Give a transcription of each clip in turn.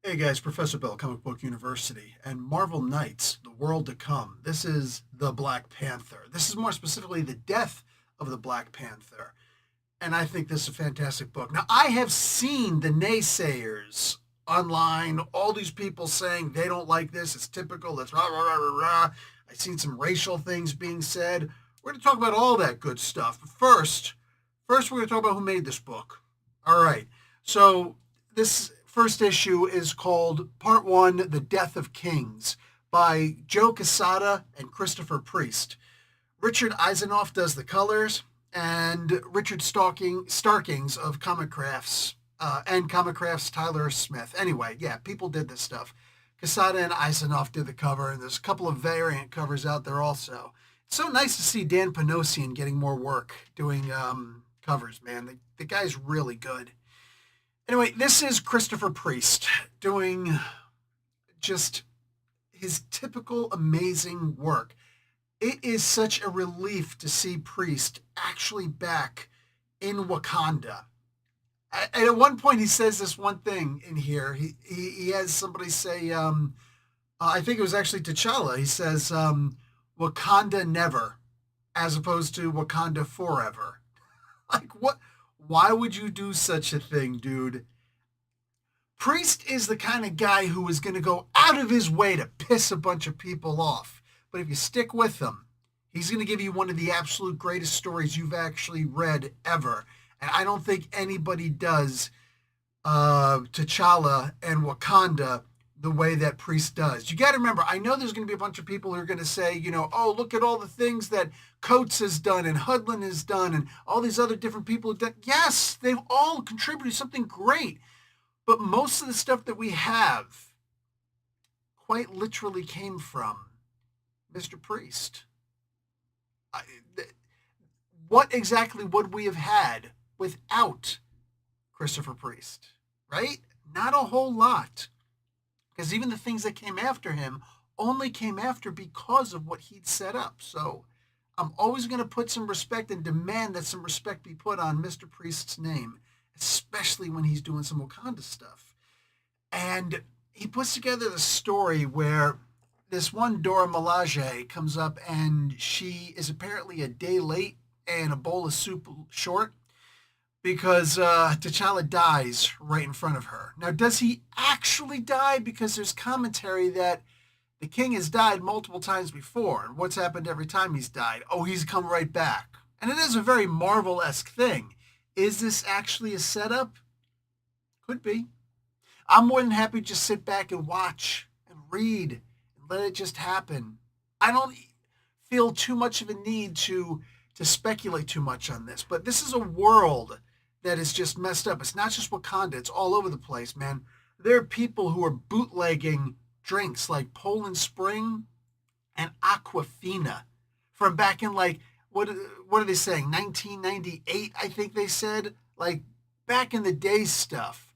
Hey guys, Professor Bill, Comic Book University, and Marvel Knights, The World to Come. This is the Black Panther. This is more specifically the death of the Black Panther. And I think this is a fantastic book. Now, I have seen the naysayers online, all these people saying they don't like this, it's typical, it's rah, rah, rah, rah, rah. I've seen some racial things being said. We're going to talk about all that good stuff. But first we're going to talk about who made this book. All right. So this first issue is called Part One: The Death of Kings by Joe Quesada and Christopher Priest. Richard Eisenoff does the colors, and Richard Starkings of Comic Crafts and Comic Crafts Tyler Smith. Anyway, yeah, people did this stuff. Quesada and Eisenoff did the cover, and there's a couple of variant covers out there also. It's so nice to see Dan Panosian getting more work doing covers, man. The guy's really good. Anyway, this is Christopher Priest doing just his typical amazing work. It is such a relief to see Priest actually back in Wakanda. And at one point, he says this one thing in here. He has somebody say, I think it was actually T'Challa. He says, Wakanda never, as opposed to Wakanda forever. Like, what? Why would you do such a thing, dude? Priest is the kind of guy who is going to go out of his way to piss a bunch of people off. But if you stick with him, he's going to give you one of the absolute greatest stories you've actually read ever. And I don't think anybody does T'Challa and Wakanda the way that Priest does. You got to remember, I know there's going to be a bunch of people who are going to say, oh, look at all the things that Coates has done and Hudlin has done and all these other different people have done. Yes, they've all contributed something great. But most of the stuff that we have quite literally came from Mr. Priest. What exactly would we have had without Christopher Priest, right? Not a whole lot. Because even the things that came after him only came after because of what he'd set up. So I'm always going to put some respect and demand that some respect be put on Mr. Priest's name, especially when he's doing some Wakanda stuff. And he puts together the story where this one Dora Milaje comes up and she is apparently a day late and a bowl of soup short because T'Challa dies right in front of her. Now, does he actually die? Because there's commentary that the king has died multiple times before. And what's happened every time he's died? Oh, he's come right back. And it is a very Marvel-esque thing. Is this actually a setup? Could be. I'm more than happy to just sit back and watch and read and let it just happen. I don't feel too much of a need to speculate too much on this, but this is a world that is just messed up. It's not just Wakanda. It's all over the place, man. There are people who are bootlegging drinks like Poland Spring and Aquafina from back in what are they saying? 1998, I think they said. Like back in the day stuff.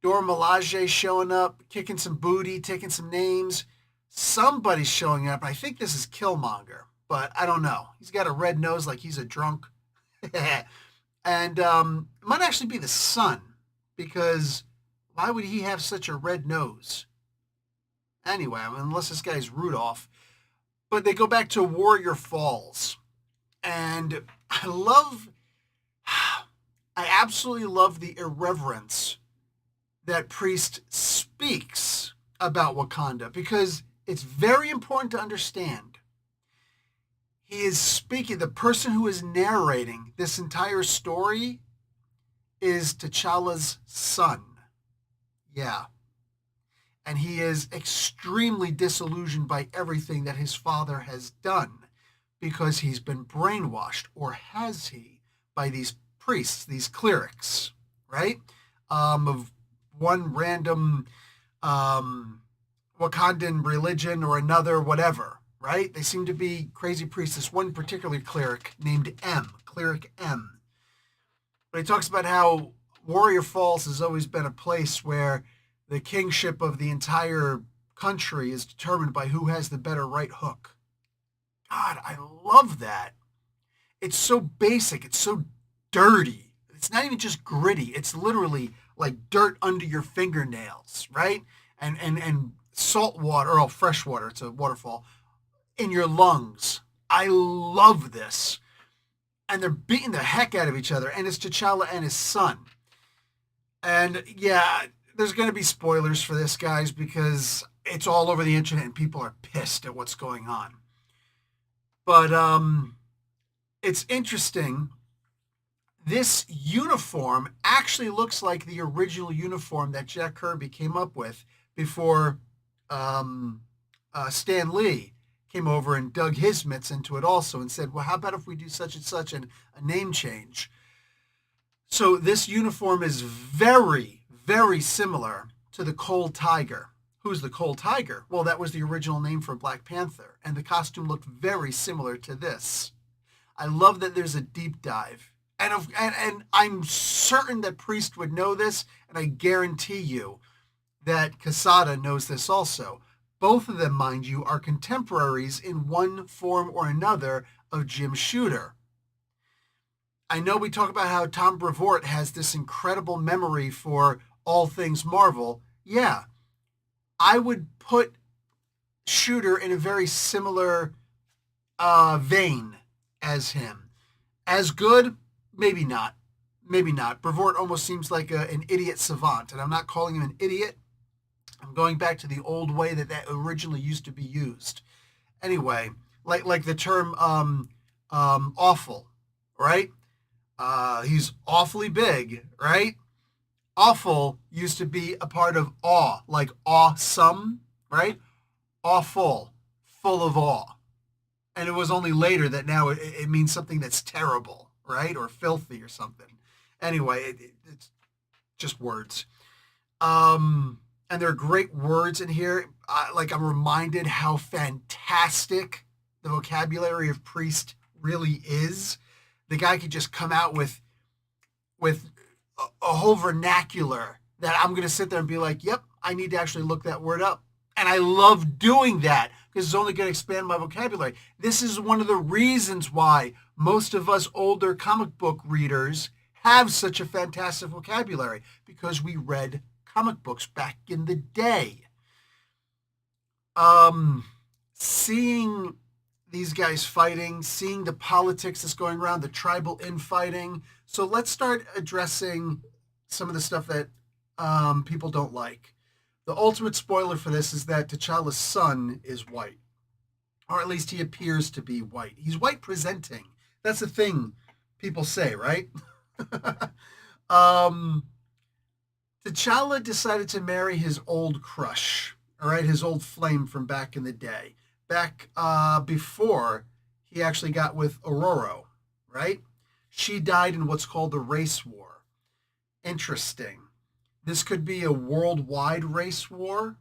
Dora Milaje showing up, kicking some booty, taking some names. Somebody's showing up. I think this is Killmonger, but I don't know. He's got a red nose like he's a drunk. And it might actually be the son, because why would he have such a red nose? Anyway, unless this guy's Rudolph. But they go back to Warrior Falls. And I absolutely love the irreverence that Priest speaks about Wakanda, because it's very important to understand. He is speaking, the person who is narrating this entire story is T'Challa's son. Yeah. And he is extremely disillusioned by everything that his father has done because he's been brainwashed, or has he, by these priests, these clerics, right? Of one random Wakandan religion or another, whatever, right? They seem to be crazy priests. This one particular cleric named Cleric M. But he talks about how Warrior Falls has always been a place where the kingship of the entire country is determined by who has the better right hook. God, I love that. It's so basic. It's so dirty. It's not even just gritty. It's literally, like dirt under your fingernails, right? And salt water or fresh water, it's a waterfall, in your lungs. I love this. And they're beating the heck out of each other, and it's T'Challa and his son. And yeah, there's going to be spoilers for this, guys, because it's all over the internet and people are pissed at what's going on. But it's interesting. This uniform actually looks like the original uniform that Jack Kirby came up with before Stan Lee came over and dug his mitts into it also and said, well, how about if we do such and such and a name change? So this uniform is very, very similar to the Cold Tiger. Who's the Cold Tiger? Well, that was the original name for Black Panther, and the costume looked very similar to this. I love that there's a deep dive. And I'm certain that Priest would know this, and I guarantee you that Quesada knows this also. Both of them, mind you, are contemporaries in one form or another of Jim Shooter. I know we talk about how Tom Brevoort has this incredible memory for all things Marvel. Yeah, I would put Shooter in a very similar vein as him. As good? Maybe not. Maybe not. Brevoort almost seems like an idiot savant, and I'm not calling him an idiot. I'm going back to the old way that originally used to be used. Anyway, like the term awful, right? He's awfully big, right? Awful used to be a part of awe, like awesome, right? Awful, full of awe. And it was only later that now it means something that's terrible, right? Or filthy or something. Anyway, it's just words. And there are great words in here. I'm reminded how fantastic the vocabulary of Priest really is. The guy could just come out with a whole vernacular that I'm going to sit there and be like, yep, I need to actually look that word up. And I love doing that because it's only going to expand my vocabulary. This is one of the reasons why most of us older comic book readers have such a fantastic vocabulary, because we read comic books back in the day. Seeing these guys fighting, seeing the politics that's going around, the tribal infighting. So let's start addressing some of the stuff that people don't like. The ultimate spoiler for this is that T'Challa's son is white, or at least he appears to be white. He's white presenting. That's the thing people say, right? T'Challa decided to marry his old crush, all right, his old flame from back in the day, back before he actually got with Aurora, right? She died in what's called the race war. Interesting. This could be a worldwide race war.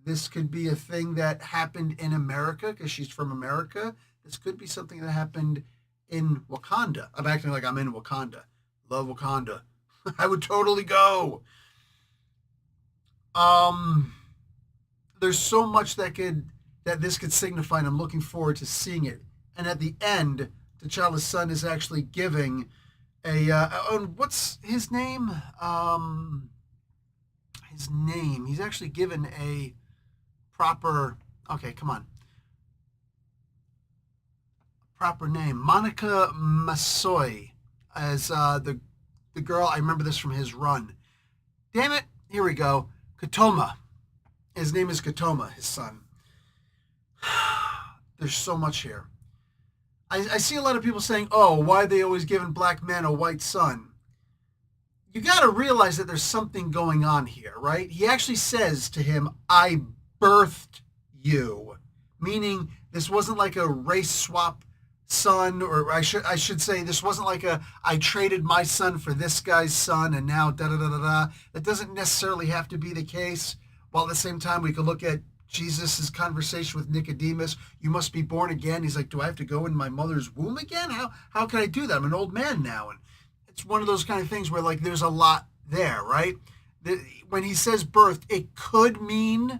This could be a thing that happened in America because she's from America. This could be something that happened in Wakanda. I'm acting like I'm in Wakanda. Love Wakanda. I would totally go. There's so much that this could signify, and I'm looking forward to seeing it. And at the end, T'Challa's son is actually giving what's his name? He's actually given a proper, okay, come on. Proper name. Monica Massoy as the girl. I remember this from his run. Damn it. Here we go. Katoma. His name is Katoma, his son. There's so much here. I see a lot of people saying, oh, why are they always giving black men a white son? You got to realize that there's something going on here, right? He actually says to him, I birthed you, meaning this wasn't like a race swap son, or I should say this wasn't like I traded my son for this guy's son and now da-da-da-da-da. That doesn't necessarily have to be the case. While at the same time, we could look at Jesus' conversation with Nicodemus. You must be born again. He's like, do I have to go in my mother's womb again? How can I do that? I'm an old man now. And it's one of those kind of things where like there's a lot there, right? When he says birthed, it could mean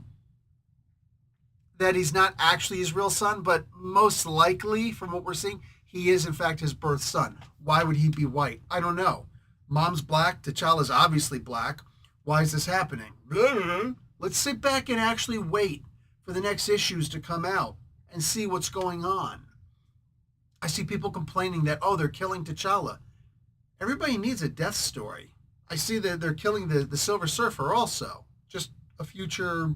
that he's not actually his real son, but most likely from what we're seeing, he is in fact his birth son. Why would he be white? I don't know. Mom's black. T'Challa's obviously black. Why is this happening? Let's sit back and actually wait for the next issues to come out and see what's going on. I see people complaining that, oh, they're killing T'Challa. Everybody needs a death story. I see that they're killing the Silver Surfer also. Just a future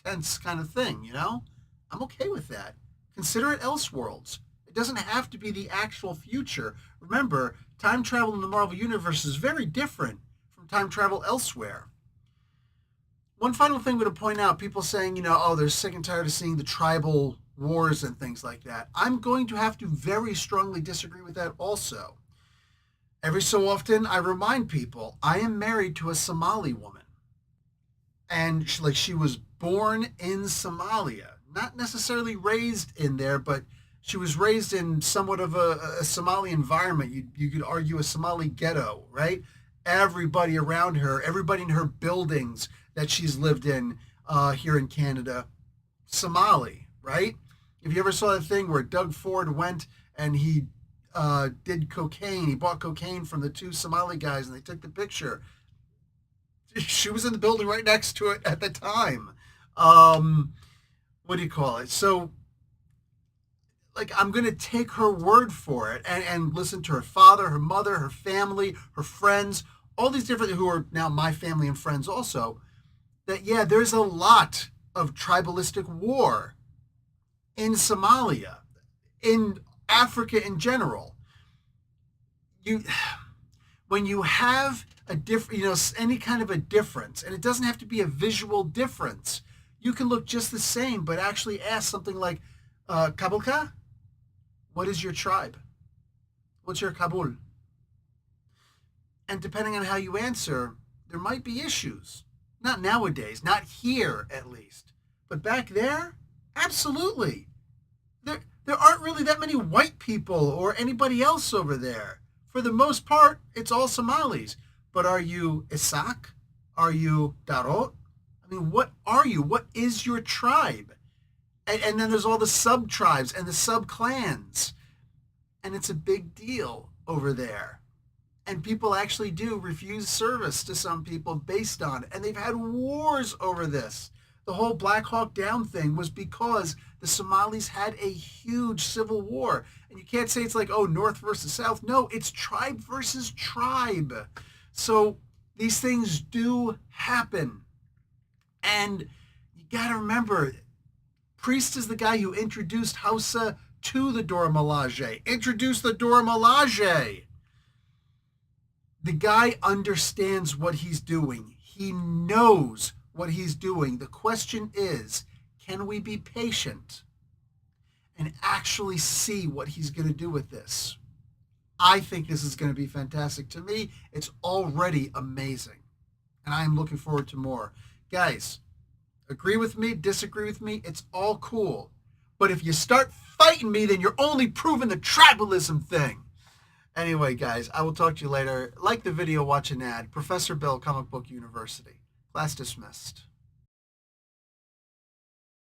tense kind of thing, you know? I'm okay with that. Consider it Elseworlds. It doesn't have to be the actual future. Remember, time travel in the Marvel Universe is very different from time travel elsewhere. One final thing I'm going to point out, people saying, oh, they're sick and tired of seeing the tribal wars and things like that. I'm going to have to very strongly disagree with that also. Every so often, I remind people, I am married to a Somali woman. And she was born in Somalia. Not necessarily raised in there, but she was raised in somewhat of a Somali environment. You could argue a Somali ghetto, right? Everybody around her, everybody in her buildings that she's lived in here in Canada, Somali, right? If you ever saw that thing where Doug Ford went and he did cocaine, he bought cocaine from the two Somali guys and they took the picture. She was in the building right next to it at the time. What do you call it? So, I'm going to take her word for it and listen to her father, her mother, her family, her friends, all these different, who are now my family and friends also, that, yeah, there's a lot of tribalistic war in Somalia, in Africa in general. When you have a different, any kind of a difference, and it doesn't have to be a visual difference, you can look just the same, but actually ask something like, Kabulka? What is your tribe? What's your Kabul? And depending on how you answer, there might be issues. Not nowadays, not here at least. But back there, absolutely. There aren't really that many white people or anybody else over there. For the most part, it's all Somalis. But are you Isak? Are you Darot? I mean, what are you? What is your tribe? And then there's all the sub-tribes and the sub-clans. And it's a big deal over there. And people actually do refuse service to some people based on it. And they've had wars over this. The whole Black Hawk Down thing was because the Somalis had a huge civil war. And you can't say it's like, oh, North versus South. No, it's tribe versus tribe. So these things do happen. And you got to remember, Priest is the guy who introduced Hausa to the Dora Milaje. Introduced the Dora Milaje. The guy understands what he's doing. He knows what he's doing. The question is, can we be patient and actually see what he's going to do with this? I think this is going to be fantastic. To me, it's already amazing. And I am looking forward to more. Guys, agree with me, disagree with me, it's all cool. But if you start fighting me, then you're only proving the tribalism thing. Anyway, guys, I will talk to you later. Like the video, watch an ad. Professor Bill, Comic Book University. Class dismissed.